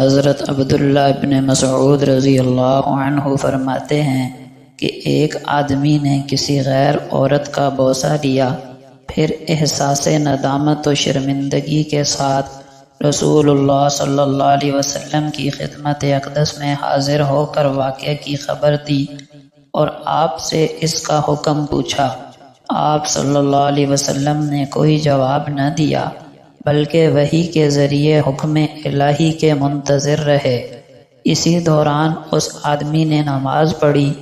حضرت عبداللہ ابن مسعود رضی اللہ عنہ فرماتے ہیں کہ ایک آدمی نے کسی غیر عورت کا بوسہ لیا، پھر احساس ندامت و شرمندگی کے ساتھ رسول اللہ صلی اللہ علیہ وسلم کی خدمت اقدس میں حاضر ہو کر واقعہ کی خبر دی اور آپ سے اس کا حکم پوچھا۔ آپ صلی اللہ علیہ وسلم نے کوئی جواب نہ دیا، بلکہ وحی کے ذریعے حکم الہی کے منتظر رہے۔ اسی دوران اس آدمی نے نماز پڑھی،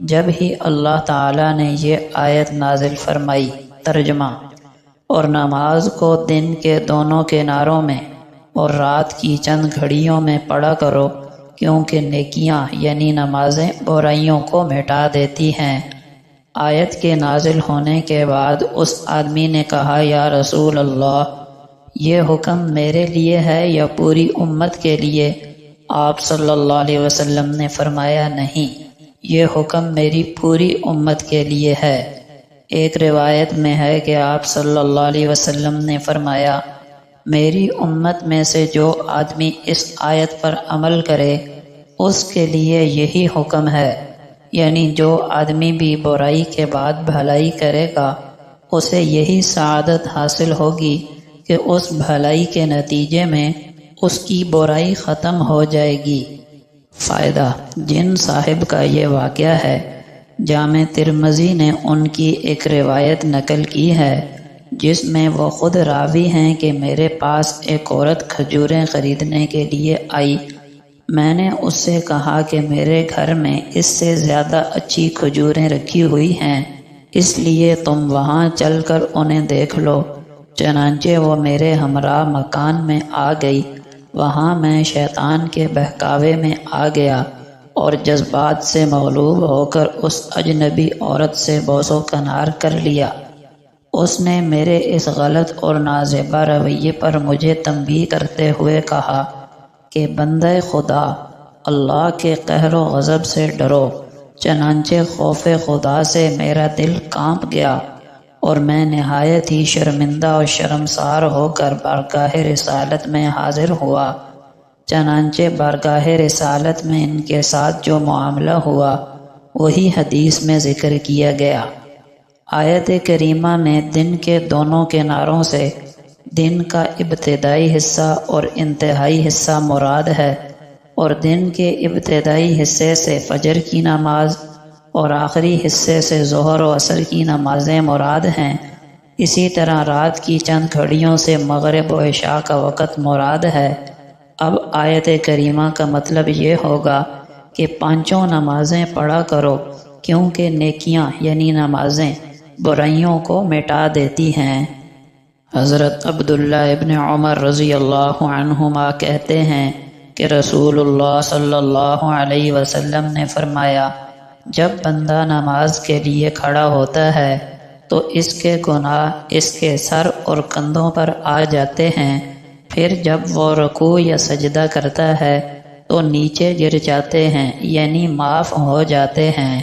جب ہی اللہ تعالیٰ نے یہ آیت نازل فرمائی۔ ترجمہ: اور نماز کو دن کے دونوں کناروں میں اور رات کی چند گھڑیوں میں پڑھا کرو، کیونکہ نیکیاں یعنی نمازیں برائیوں کو مٹا دیتی ہیں۔ آیت کے نازل ہونے کے بعد اس آدمی نے کہا، یا رسول اللہ، یہ حکم میرے لیے ہے یا پوری امت کے لیے؟ آپ صلی اللہ علیہ وسلم نے فرمایا، نہیں، یہ حکم میری پوری امت کے لیے ہے۔ ایک روایت میں ہے کہ آپ صلی اللہ علیہ وسلم نے فرمایا، میری امت میں سے جو آدمی اس آیت پر عمل کرے اس کے لیے یہی حکم ہے، یعنی جو آدمی بھی برائی کے بعد بھلائی کرے گا اسے یہی سعادت حاصل ہوگی کہ اس بھلائی کے نتیجے میں اس کی برائی ختم ہو جائے گی۔ فائدہ: جن صاحب کا یہ واقعہ ہے، جامع ترمذی نے ان کی ایک روایت نقل کی ہے جس میں وہ خود راوی ہیں کہ میرے پاس ایک عورت کھجوریں خریدنے کے لیے آئی۔ میں نے اس سے کہا کہ میرے گھر میں اس سے زیادہ اچھی کھجوریں رکھی ہوئی ہیں، اس لیے تم وہاں چل کر انہیں دیکھ لو۔ چنانچہ وہ میرے ہمراہ مکان میں آ گئی۔ وہاں میں شیطان کے بہکاوے میں آ گیا اور جذبات سے مغلوب ہو کر اس اجنبی عورت سے بوس و کنار کر لیا۔ اس نے میرے اس غلط اور نازیبا رویے پر مجھے تنبیہ کرتے ہوئے کہا کہ بندہ خدا، اللہ کے قہر و غضب سے ڈرو۔ چنانچہ خوف خدا سے میرا دل کانپ گیا اور میں نہایت ہی شرمندہ اور شرمسار ہو کر بارگاہ رسالت میں حاضر ہوا۔ چنانچہ بارگاہ رسالت میں ان کے ساتھ جو معاملہ ہوا وہی حدیث میں ذکر کیا گیا۔ آیت کریمہ میں دن کے دونوں کناروں سے دن کا ابتدائی حصہ اور انتہائی حصہ مراد ہے، اور دن کے ابتدائی حصے سے فجر کی نماز اور آخری حصے سے ظہر و عصر کی نمازیں مراد ہیں۔ اسی طرح رات کی چند گھڑیوں سے مغرب و عشاء کا وقت مراد ہے۔ اب آیت کریمہ کا مطلب یہ ہوگا کہ پانچوں نمازیں پڑھا کرو، کیونکہ نیکیاں یعنی نمازیں برائیوں کو مٹا دیتی ہیں۔ حضرت عبداللہ ابن عمر رضی اللہ عنہما کہتے ہیں کہ رسول اللہ صلی اللہ علیہ وسلم نے فرمایا، جب بندہ نماز کے لیے کھڑا ہوتا ہے تو اس کے گناہ اس کے سر اور کندھوں پر آ جاتے ہیں، پھر جب وہ رکوع یا سجدہ کرتا ہے تو نیچے گر جاتے ہیں، یعنی معاف ہو جاتے ہیں۔